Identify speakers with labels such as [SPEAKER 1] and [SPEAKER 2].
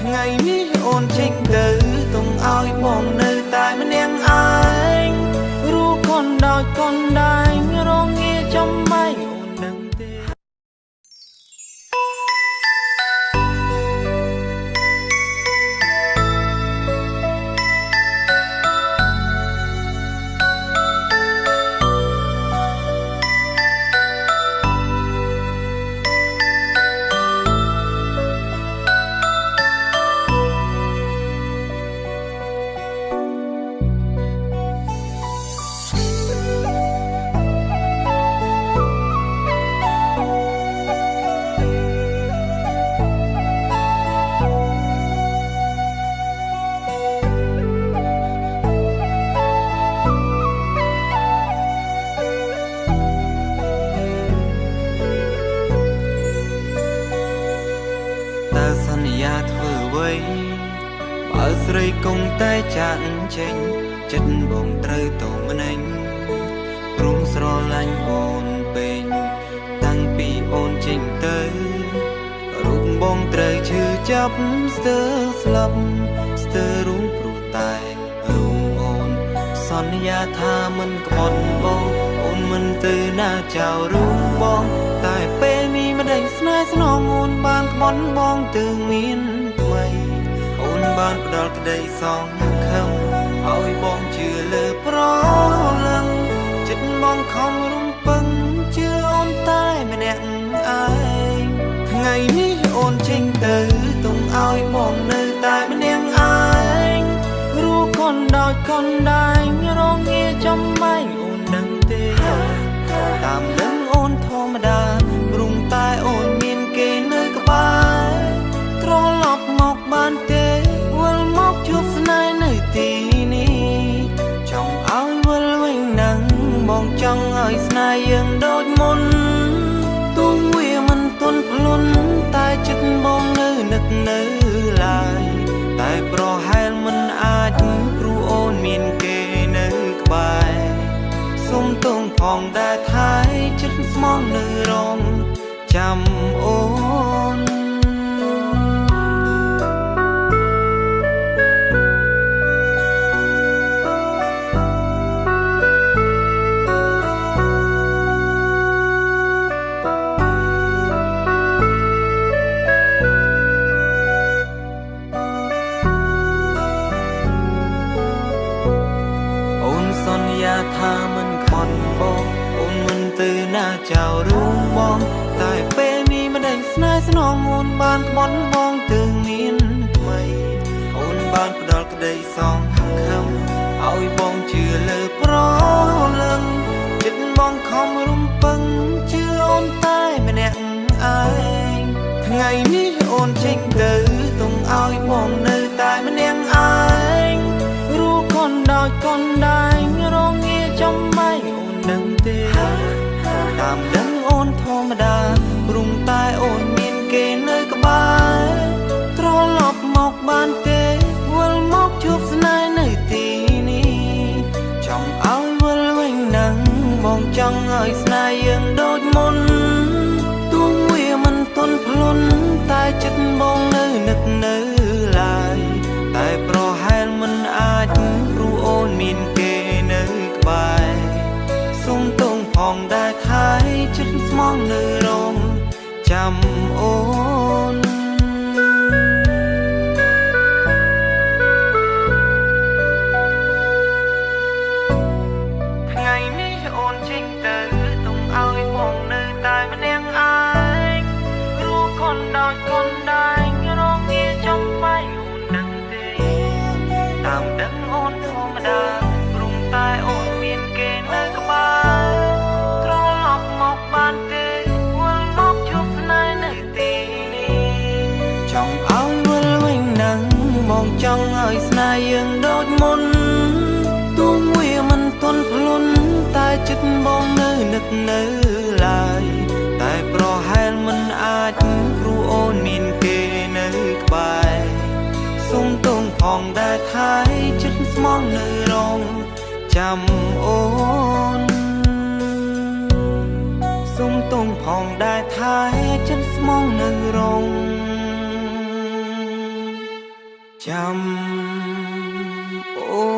[SPEAKER 1] ថ្ងៃនេះអូនចេញទៅទុំឲ្យបងនៅតែម្នាក់ឯងរូបកូនដោយកូនដែងរងងារចំបែងអូននឹងទេសន្យាធ្វើអ្វីបើស្រីគង់តែចាក់ចេញចិត្តបងត្រូវតម្នេញព្រមស្រឡាញ់អូនពេញតាំងពីអូនចេញទៅរូបបងត្រូវឈឺចាប់ស្ទើរស្លាប់ស្ទើររូបព្រោះតែរូបអូនសន្យាថាមិនក្បត់បងអូនមិនទៅណាចោលរូបបងតែពេលនេះមិនដឹងស្នេហ៍ស្នងអូនបានក្បត់បងទៅមានថ្មីអូនបានផ្ដល់ក្តីសង្ឃឹមឲ្យបងជឿលើប្រលឹងចិត្តបងខំរំពឹងជឿអូនតែម្នាក់ឯងថ្ងៃនេះអូនចេញទៅទុំឲ្យបងនៅតែម្នាក់ឯងរូបកូនដោយកូនដែងរងងារចំបែងអូននឹងទេតាមនឹងអូនធម្មតាព្រមតែអូនមានគេនៅក្បែរត្រឡប់មកបានទេវិលមកជួបស្នេហ៍នៅទីនេះចង់ឲ្យវិលវិញនឹងបងចង់ឲ្យស្នេហ៍យើងដូចមុនទូវាមិនទន់ភ្លន់តែចិត្តបងនៅនឹកនៅឡើយតែប្រហែលមិនអាចព្រោះអូនមានគេនៅក្បែរសុំទងផងដែលថែចិត្តស្មងនៅរងចាំអូនសន្យាថាមិនក្បត់បងអូនមិនទៅណាចោលរូបបងតែពេលនេះមិនដឹងស្នេហ៍ស្នងអូនបានក្បត់បងទៅមានថ្មីអូនបានផ្ដល់ក្តីសង្ឃឹមឲ្យបងជឿលើប្រលឹងចិត្តបងខំរំពឹងជឿអូនតែម្នាក់ឯងថ្ងៃនេះអូនចេញទៅទុំឲ្យបងនៅតែម្នាក់ឯងរូបកូនដោយកូនដែងរងងារចំបែងអូននឹងទេតាមដឹងអូនធម្មតាព្រមតែអូនមានគេនៅក្បែរត្រឡប់មកបានទេវិលមកជួបស្នេហ៍នៅទីនេះចង់ឲ្យវិលវិញនឹងបងចង់ឲ្យស្នេហ៍យើងដូចមុនទូវាមិនទន់ភ្លន់តែចិត្តបងនៅនឹកនៅឡើយតែប្រហែលមិនអាចព្រោះអូនមានគេនៅក្បែរសុំទងផងដែលថែចិត្តស្មងនៅរងចាំអូនថ្ងៃនេះអូនចេញទៅទុំឲ្យបងនៅតែម្នាក់ឯងរូបកូនដោយកូនដែងរងងារចំបែងអូននឹងទេតាមដឹងអូនធម្មតាព្រមតែអូនមានគេនៅក្បែរត្រឡប់មកបានទេវិលមកជួបស្នេហ៍នៅទីនេះចង់ឲ្យវិលវិញនឹងបងចង់ឲ្យស្នេហ៍យើងដូចមុនទូវាមិនទន់ភ្លន់តែចិត្តបងនៅនឹកនៅឡើយតែប្រហែលមិនអាចព្រោះអូនមានគេនៅក្បែរសុំទងផងដែលថែចិត្តស្មងនៅរងចាំអូនសុំទងផងដែលថែចិត្តស្មងនៅរង ចាំអូ